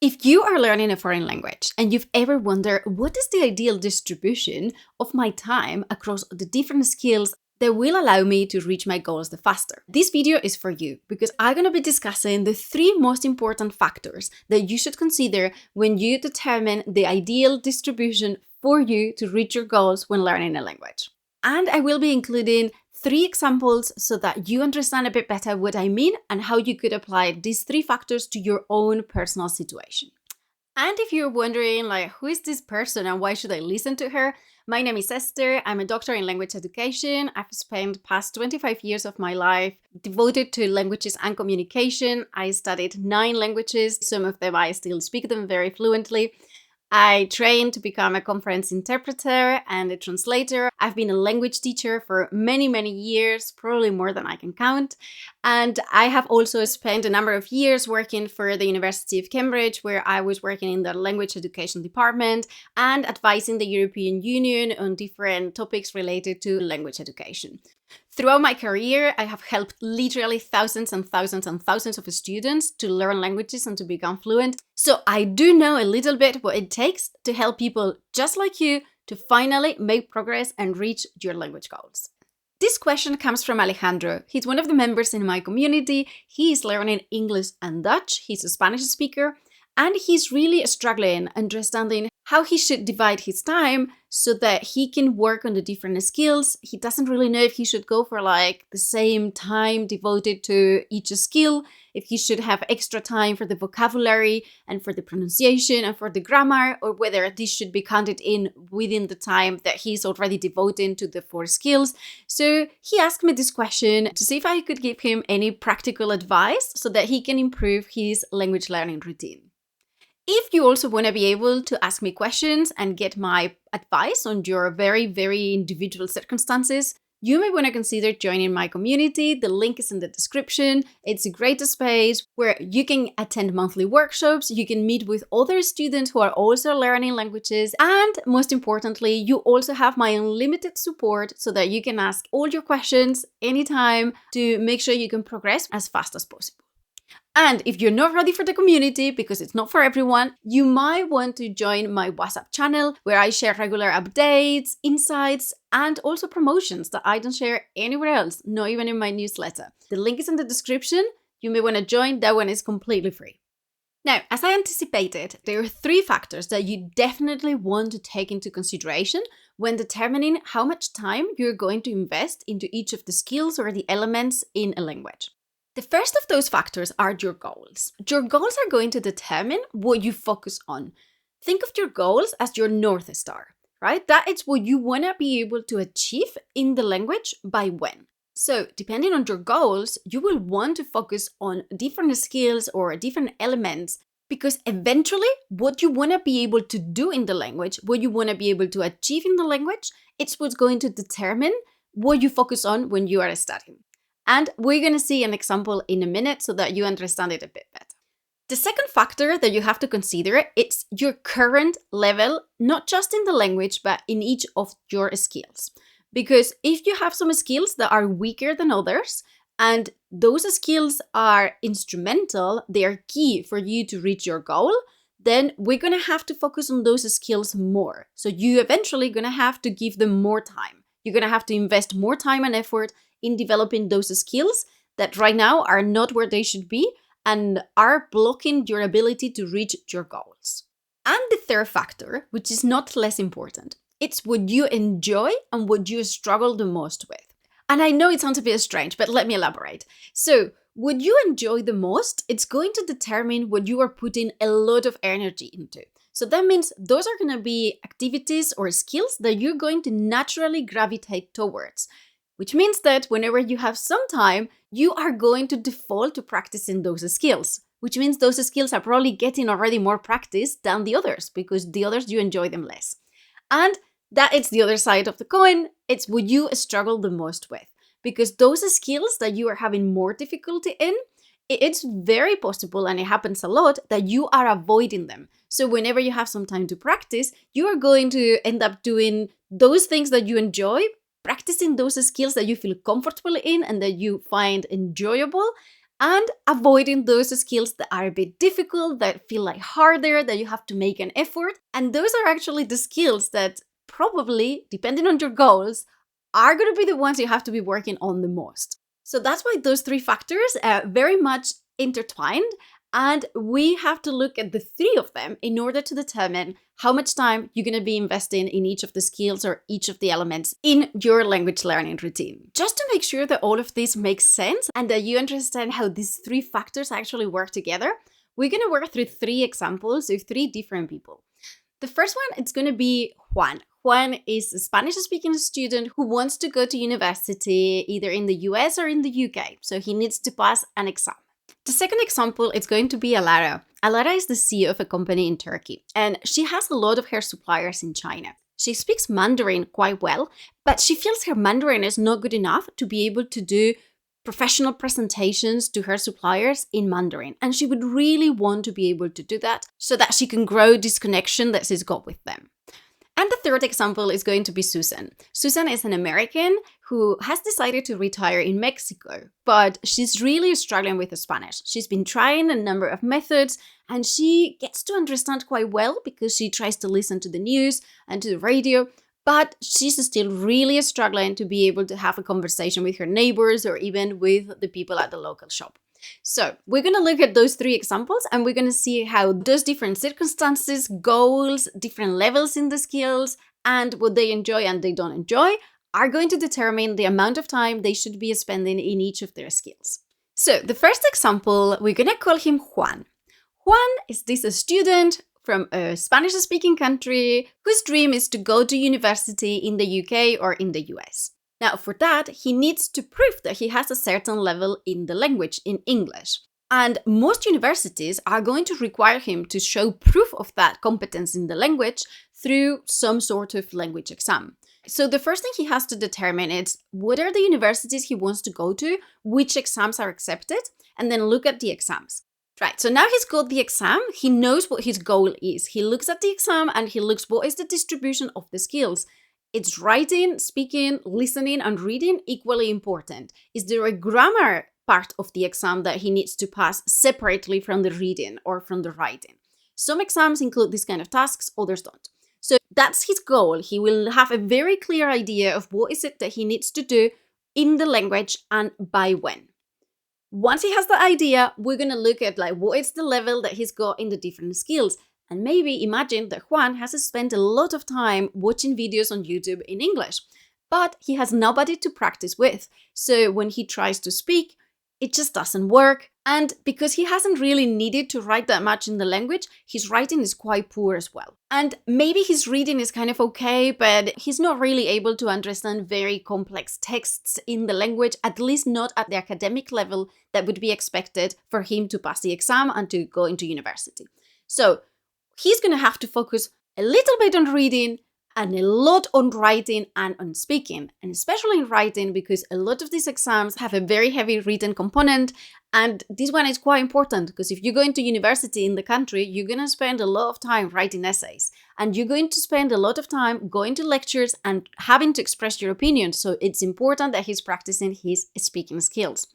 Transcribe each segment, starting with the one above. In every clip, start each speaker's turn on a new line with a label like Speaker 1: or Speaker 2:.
Speaker 1: If you are learning a foreign language and you've ever wondered what is the ideal distribution of my time across the different skills that will allow me to reach my goals the faster, this video is for you because I'm going to be discussing the 3 most important factors that you should consider when you determine the ideal distribution for you to reach your goals when learning a language. And I will be including 3 examples so that you understand a bit better what I mean and how you could apply these 3 factors to your own personal situation. And if you're wondering, who is this person and why should I listen to her? My name is Esther. I'm a doctor in language education. I've spent past 25 years of my life devoted to languages and communication. I studied 9 languages. Some of them I still speak them very fluently. I trained to become a conference interpreter and a translator. I've been a language teacher for many, many years, probably more than I can count. And I have also spent a number of years working for the University of Cambridge, where I was working in the language education department and advising the European Union on different topics related to language education. Throughout my career, I have helped literally thousands and thousands and thousands of students to learn languages and to become fluent. So I do know a little bit what it takes to help people just like you to finally make progress and reach your language goals. This question comes from Alejandro. He's one of the members in my community. He is learning English and Dutch. He's a Spanish speaker. And he's really struggling understanding how he should divide his time so that he can work on the different skills. He doesn't really know if he should go for the same time devoted to each skill, if he should have extra time for the vocabulary and for the pronunciation and for the grammar, or whether this should be counted in within the time that he's already devoting to the 4 skills. So he asked me this question to see if I could give him any practical advice so that he can improve his language learning routine. If you also want to be able to ask me questions and get my advice on your very, very individual circumstances, you may want to consider joining my community. The link is in the description. It's a great space where you can attend monthly workshops, you can meet with other students who are also learning languages, and most importantly, you also have my unlimited support so that you can ask all your questions anytime to make sure you can progress as fast as possible. And if you're not ready for the community, because it's not for everyone, you might want to join my WhatsApp channel where I share regular updates, insights, and also promotions that I don't share anywhere else, not even in my newsletter. The link is in the description. You may want to join. That one is completely free. Now, as I anticipated, there are 3 factors that you definitely want to take into consideration when determining how much time you're going to invest into each of the skills or the elements in a language. The first of those factors are your goals. Your goals are going to determine what you focus on. Think of your goals as your North Star, right? That is what you want to be able to achieve in the language by when. So depending on your goals, you will want to focus on different skills or different elements because eventually what you want to be able to do in the language, what you want to be able to achieve in the language, it's what's going to determine what you focus on when you are studying. And we're going to see an example in a minute so that you understand it a bit better. The second factor that you have to consider is your current level, not just in the language, but in each of your skills. Because if you have some skills that are weaker than others, and those skills are instrumental, they are key for you to reach your goal, then we're going to have to focus on those skills more. So you eventually going to have to give them more time. You're going to have to invest more time and effort in developing those skills that right now are not where they should be and are blocking your ability to reach your goals. And the third factor, which is not less important, it's what you enjoy and what you struggle the most with. And I know it sounds a bit strange, but let me elaborate. So what you enjoy the most, it's going to determine what you are putting a lot of energy into. So that means those are going to be activities or skills that you're going to naturally gravitate towards. Which means that whenever you have some time, you are going to default to practicing those skills, which means those skills are probably getting already more practice than the others because the others you enjoy them less. And that is the other side of the coin. It's what you struggle the most with because those skills that you are having more difficulty in, it's very possible, and it happens a lot, that you are avoiding them. So whenever you have some time to practice, you are going to end up doing those things that you enjoy, practicing those skills that you feel comfortable in and that you find enjoyable, and avoiding those skills that are a bit difficult, that feel like harder, that you have to make an effort. And those are actually the skills that probably, depending on your goals, are going to be the ones you have to be working on the most. So that's why those three factors are very much intertwined, and we have to look at the three of them in order to determine how much time you're going to be investing in each of the skills or each of the elements in your language learning routine. Just to make sure that all of this makes sense and that you understand how these three factors actually work together, we're going to work through three examples of three different people. The first one, it's going to be Juan. Juan is a Spanish-speaking student who wants to go to university either in the US or in the UK, so he needs to pass an exam. The second example is going to be Alara. Alara is the CEO of a company in Turkey, and she has a lot of her suppliers in China. She speaks Mandarin quite well, but she feels her Mandarin is not good enough to be able to do professional presentations to her suppliers in Mandarin. And she would really want to be able to do that so that she can grow this connection that she's got with them. And the third example is going to be Susan. Susan is an American who has decided to retire in Mexico, but she's really struggling with the Spanish. She's been trying a number of methods, and she gets to understand quite well because she tries to listen to the news and to the radio, but she's still really struggling to be able to have a conversation with her neighbors or even with the people at the local shop. So we're going to look at those three examples, and we're going to see how those different circumstances, goals, different levels in the skills, and what they enjoy and they don't enjoy are going to determine the amount of time they should be spending in each of their skills. So the first example, we're going to call him Juan. Juan is this student from a Spanish-speaking country whose dream is to go to university in the UK or in the US. Now, for that, he needs to prove that he has a certain level in the language, in English. And most universities are going to require him to show proof of that competence in the language through some sort of language exam. So the first thing he has to determine is what are the universities he wants to go to, which exams are accepted, and then look at the exams. Right, so now he's got the exam, he knows what his goal is. He looks at the exam and he looks what is the distribution of the skills. It's writing, speaking, listening, and reading equally important. Is there a grammar part of the exam that he needs to pass separately from the reading or from the writing? Some exams include these kind of tasks, others don't. So that's his goal. He will have a very clear idea of what is it that he needs to do in the language and by when. Once he has the idea, we're going to look at what is the level that he's got in the different skills. And maybe imagine that Juan has spent a lot of time watching videos on YouTube in English, but he has nobody to practice with. So when he tries to speak, it just doesn't work. And because he hasn't really needed to write that much in the language, his writing is quite poor as well. And maybe his reading is kind of okay, but he's not really able to understand very complex texts in the language, at least not at the academic level that would be expected for him to pass the exam and to go into university. So he's going to have to focus a little bit on reading and a lot on writing and on speaking, and especially in writing because a lot of these exams have a very heavy written component, and this one is quite important because if you go into university in the country, you're going to spend a lot of time writing essays, and you're going to spend a lot of time going to lectures and having to express your opinion, so it's important that he's practicing his speaking skills.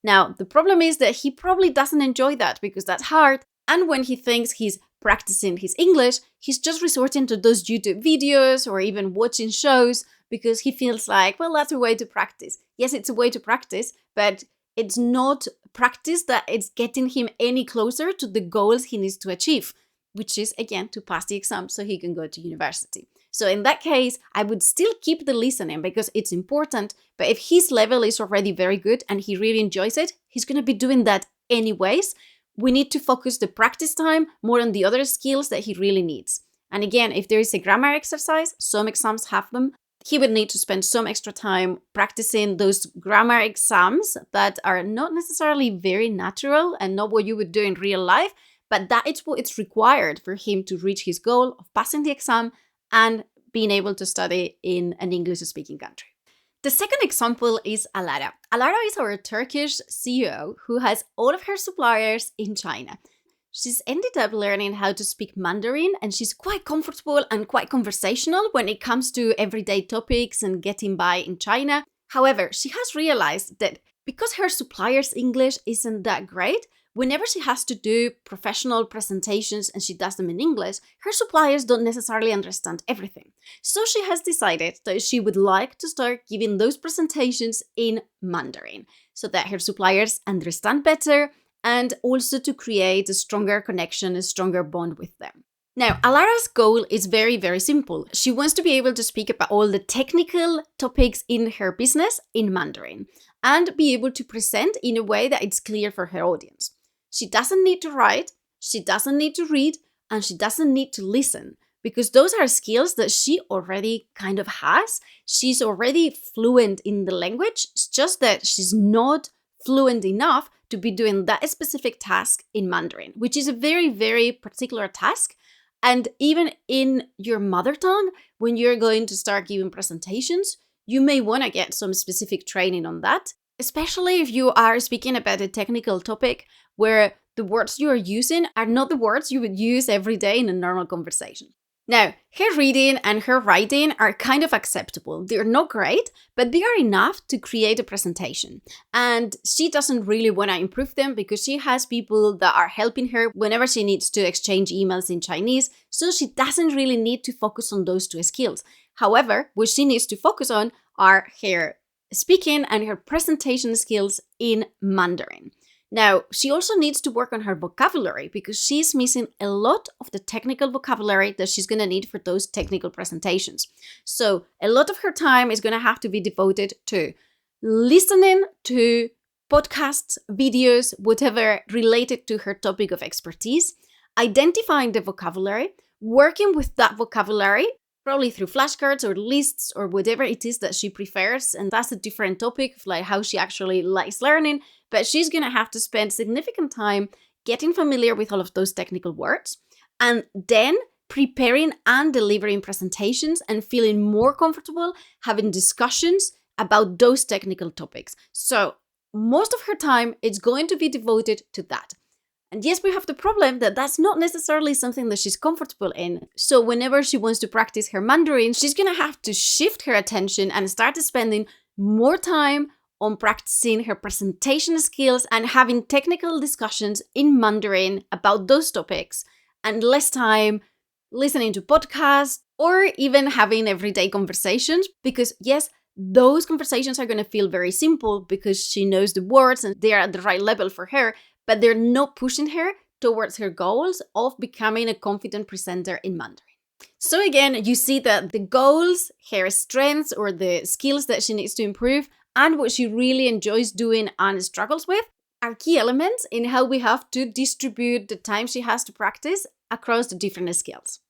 Speaker 1: Now, the problem is that he probably doesn't enjoy that because that's hard, and when he thinks he's practicing his English, he's just resorting to those YouTube videos or even watching shows because he feels like, well, that's a way to practice. Yes, it's a way to practice, but it's not practice that is getting him any closer to the goals he needs to achieve, which is, again, to pass the exam so he can go to university. So in that case, I would still keep the listening because it's important, but if his level is already very good and he really enjoys it, he's going to be doing that anyways. We need to focus the practice time more on the other skills that he really needs. And again, if there is a grammar exercise, some exams have them, he would need to spend some extra time practicing those grammar exams that are not necessarily very natural and not what you would do in real life, but that is what it's required for him to reach his goal of passing the exam and being able to study in an English-speaking country. The second example is Alara. Alara is our Turkish CEO who has all of her suppliers in China. She's ended up learning how to speak Mandarin, and she's quite comfortable and quite conversational when it comes to everyday topics and getting by in China. However, she has realized that Because her supplier's English isn't that great, whenever she has to do professional presentations and she does them in English, her suppliers don't necessarily understand everything. So she has decided that she would like to start giving those presentations in Mandarin so that her suppliers understand better and also to create a stronger connection, a stronger bond with them. Now, Alara's goal is very, very simple. She wants to be able to speak about all the technical topics in her business in Mandarin and be able to present in a way that it's clear for her audience. She doesn't need to write, she doesn't need to read, and she doesn't need to listen because those are skills that she already kind of has. She's already fluent in the language. It's just that she's not fluent enough to be doing that specific task in Mandarin, which is a very, very particular task. And even in your mother tongue, when you're going to start giving presentations, you may want to get some specific training on that, especially if you are speaking about a technical topic where the words you are using are not the words you would use every day in a normal conversation. Now, her reading and her writing are kind of acceptable. They're not great, but they are enough to create a presentation. And she doesn't really want to improve them because she has people that are helping her whenever she needs to exchange emails in Chinese, so she doesn't really need to focus on those two skills. However, what she needs to focus on are her speaking and her presentation skills in Mandarin. Now, she also needs to work on her vocabulary because she's missing a lot of the technical vocabulary that she's going to need for those technical presentations. So a lot of her time is going to have to be devoted to listening to podcasts, videos, whatever related to her topic of expertise, identifying the vocabulary, working with that vocabulary, probably through flashcards or lists or whatever it is that she prefers. And that's a different topic of like how she actually likes learning. But she's going to have to spend significant time getting familiar with all of those technical words and then preparing and delivering presentations and feeling more comfortable having discussions about those technical topics. So most of her time is going to be devoted to that. And yes, we have the problem that that's not necessarily something that she's comfortable in. So whenever she wants to practice her Mandarin, she's going to have to shift her attention and start spending more time on practicing her presentation skills and having technical discussions in Mandarin about those topics and less time listening to podcasts or even having everyday conversations because yes, those conversations are going to feel very simple because she knows the words and they're at the right level for her, but they're not pushing her towards her goals of becoming a confident presenter in Mandarin. So again, you see that the goals, her strengths or the skills that she needs to improve and what she really enjoys doing and struggles with are key elements in how we have to distribute the time she has to practice across the different skills.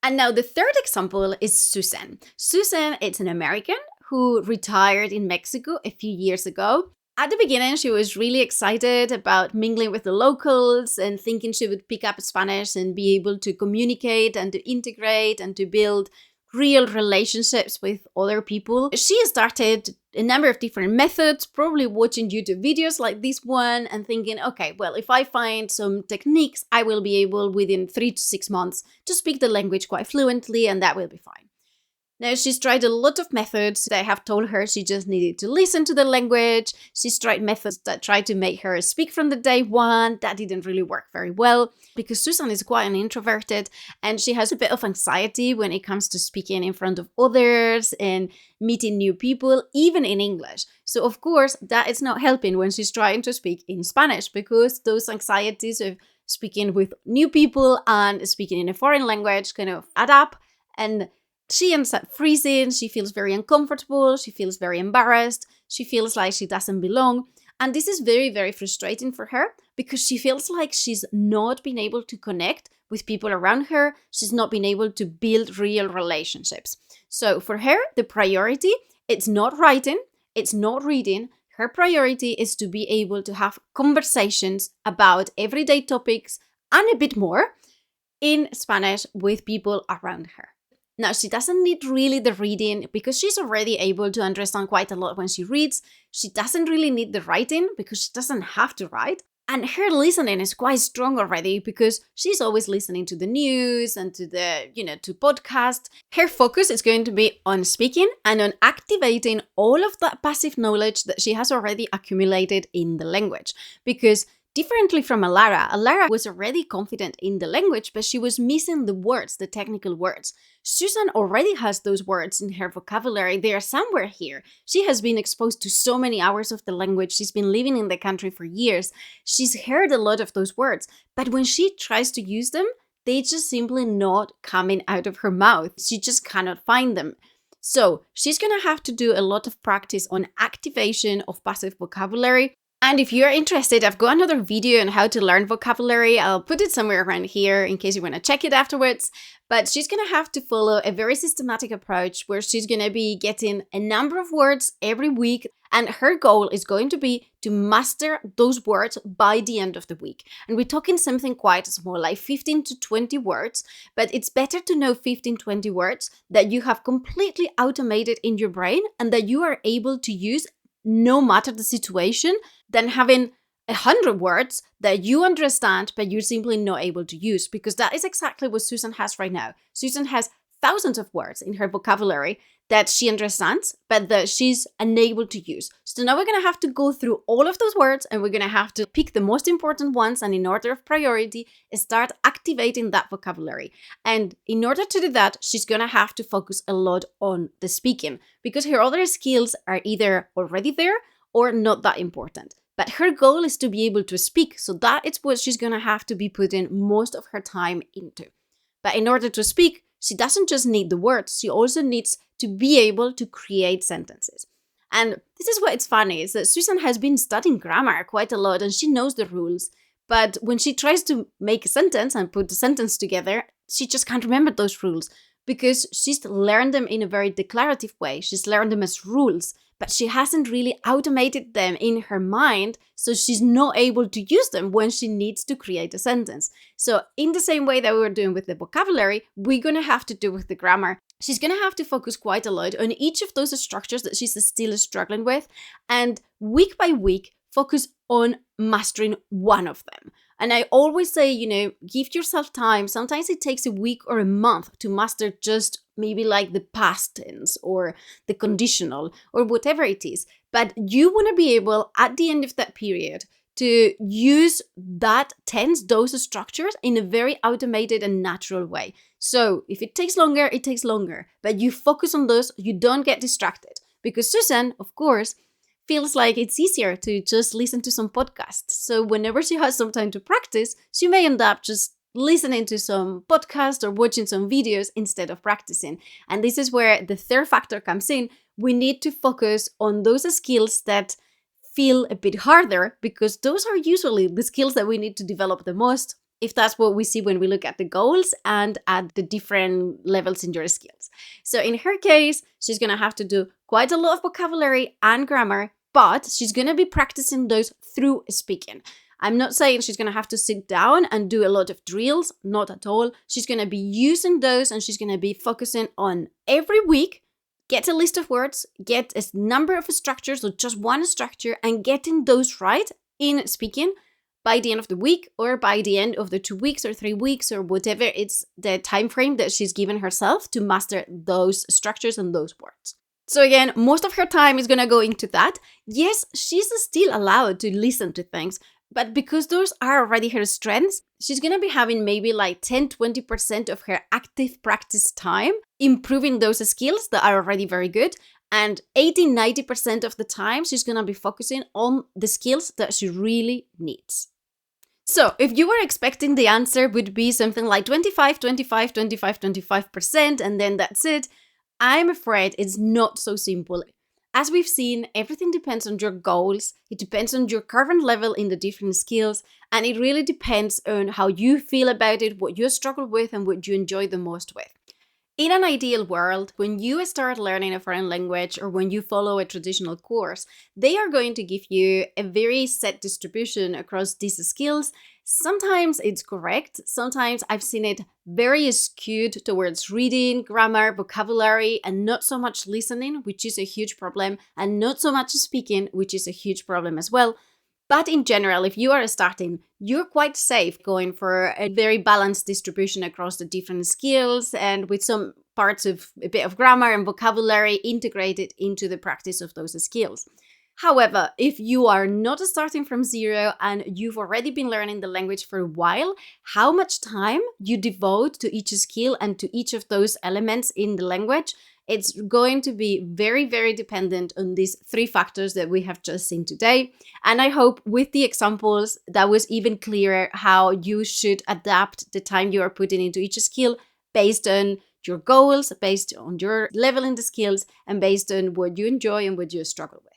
Speaker 1: And now the third example is Susan. Susan is an American who retired in Mexico a few years ago. At the beginning, she was really excited about mingling with the locals and thinking she would pick up Spanish and be able to communicate and to integrate and to build real relationships with other people. She started a number of different methods, probably watching YouTube videos like this one and thinking, okay, well, if I find some techniques, I will be able within 3 to 6 months to speak the language quite fluently and that will be fine. Now, she's tried a lot of methods that have told her she just needed to listen to the language. She's tried methods that tried to make her speak from the day one. That didn't really work very well because Susan is quite an introverted and she has a bit of anxiety when it comes to speaking in front of others and meeting new people, even in English. So, of course, that is not helping when she's trying to speak in Spanish because those anxieties of speaking with new people and speaking in a foreign language kind of add up and she ends up freezing, she feels very uncomfortable, she feels very embarrassed, she feels like she doesn't belong. And this is very, very frustrating for her because she feels like she's not been able to connect with people around her. She's not been able to build real relationships. So for her, the priority, it's not writing, it's not reading. Her priority is to be able to have conversations about everyday topics and a bit more in Spanish with people around her. Now, she doesn't need really the reading because she's already able to understand quite a lot when she reads. She doesn't really need the writing because she doesn't have to write. And her listening is quite strong already because she's always listening to the news and to to podcasts. Her focus is going to be on speaking and on activating all of that passive knowledge that she has already accumulated in the language. Because differently from Alara was already confident in the language, but she was missing the words, the technical words. Susan already has those words in her vocabulary. They are somewhere here. She has been exposed to so many hours of the language. She's been living in the country for years. She's heard a lot of those words, but when she tries to use them, they just simply not coming out of her mouth. She just cannot find them. So she's going to have to do a lot of practice on activation of passive vocabulary. And if you're interested, I've got another video on how to learn vocabulary. I'll put it somewhere around here in case you want to check it afterwards. But she's going to have to follow a very systematic approach where she's going to be getting a number of words every week. And her goal is going to be to master those words by the end of the week. And we're talking something quite small, like 15 to 20 words. But it's better to know 15, 20 words that you have completely automated in your brain and that you are able to use no matter the situation, than having 100 words that you understand, but you're simply not able to use, because that is exactly what Susan has right now. Susan has thousands of words in her vocabulary that she understands, but that she's unable to use. So now we're going to have to go through all of those words and we're going to have to pick the most important ones and in order of priority, start activating that vocabulary. And in order to do that, she's going to have to focus a lot on the speaking because her other skills are either already there or not that important. But her goal is to be able to speak. So that is what she's going to have to be putting most of her time into. But in order to speak, she doesn't just need the words, she also needs to be able to create sentences. And this is what's funny, is that Susan has been studying grammar quite a lot and she knows the rules. But when she tries to make a sentence and put the sentence together, she just can't remember those rules because she's learned them in a very declarative way. She's learned them as rules, but she hasn't really automated them in her mind, so she's not able to use them when she needs to create a sentence. So in the same way that we were doing with the vocabulary, we're going to have to do with the grammar. She's going to have to focus quite a lot on each of those structures that she's still struggling with, and week by week, focus on mastering one of them. And I always say, give yourself time. Sometimes it takes a week or a month to master just maybe like the past tense or the conditional or whatever it is. But you want to be able at the end of that period to use that tense, those structures in a very automated and natural way. So if it takes longer, it takes longer. But you focus on those, you don't get distracted. Because Susan, of course, feels like it's easier to just listen to some podcasts. So whenever she has some time to practice, she may end up just listening to some podcast or watching some videos instead of practicing. And this is where the third factor comes in. We need to focus on those skills that feel a bit harder because those are usually the skills that we need to develop the most, if that's what we see when we look at the goals and at the different levels in your skills. So in her case, she's going to have to do quite a lot of vocabulary and grammar, but she's going to be practicing those through speaking. I'm not saying she's going to have to sit down and do a lot of drills, not at all. She's going to be using those and she's going to be focusing on every week, get a list of words, get a number of structures or just one structure and getting those right in speaking by the end of the week or by the end of the 2 weeks or 3 weeks or whatever it's the time frame that she's given herself to master those structures and those words. So again, most of her time is going to go into that. Yes, she's still allowed to listen to things, but because those are already her strengths, she's going to be having maybe like 10-20% of her active practice time improving those skills that are already very good. And 80-90% of the time, she's going to be focusing on the skills that she really needs. So if you were expecting the answer would be something like 25%, and then that's it, I'm afraid it's not so simple. As we've seen, everything depends on your goals, it depends on your current level in the different skills, and it really depends on how you feel about it, what you struggle with, and what you enjoy the most with. In an ideal world, when you start learning a foreign language or when you follow a traditional course, they are going to give you a very set distribution across these skills. Sometimes it's correct. Sometimes I've seen it very skewed towards reading, grammar, vocabulary, and not so much listening, which is a huge problem, and not so much speaking, which is a huge problem as well. But in general, if you are starting, you're quite safe going for a very balanced distribution across the different skills and with some parts of a bit of grammar and vocabulary integrated into the practice of those skills. However, if you are not starting from zero and you've already been learning the language for a while, how much time you devote to each skill and to each of those elements in the language, it's going to be very, very dependent on these three factors that we have just seen today. And I hope with the examples that was even clearer how you should adapt the time you are putting into each skill based on your goals, based on your level in the skills, and based on what you enjoy and what you struggle with.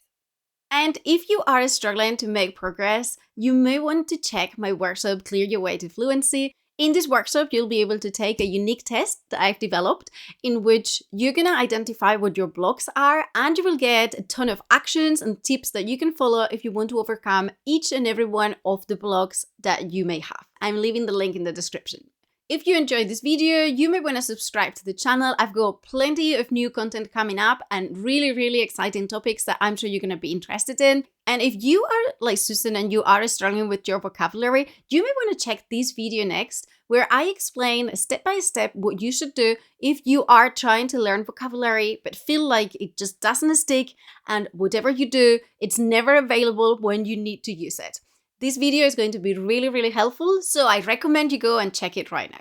Speaker 1: And if you are struggling to make progress, you may want to check my workshop, Clear Your Way to Fluency. In this workshop, you'll be able to take a unique test that I've developed in which you're going to identify what your blocks are, and you will get a ton of actions and tips that you can follow if you want to overcome each and every one of the blocks that you may have. I'm leaving the link in the description. If you enjoyed this video, you may want to subscribe to the channel. I've got plenty of new content coming up and really, really exciting topics that I'm sure you're going to be interested in. And if you are like Susan and you are struggling with your vocabulary, you may want to check this video next, where I explain step by step what you should do if you are trying to learn vocabulary but feel like it just doesn't stick, and whatever you do, it's never available when you need to use it. This video is going to be really, really helpful, so I recommend you go and check it right now.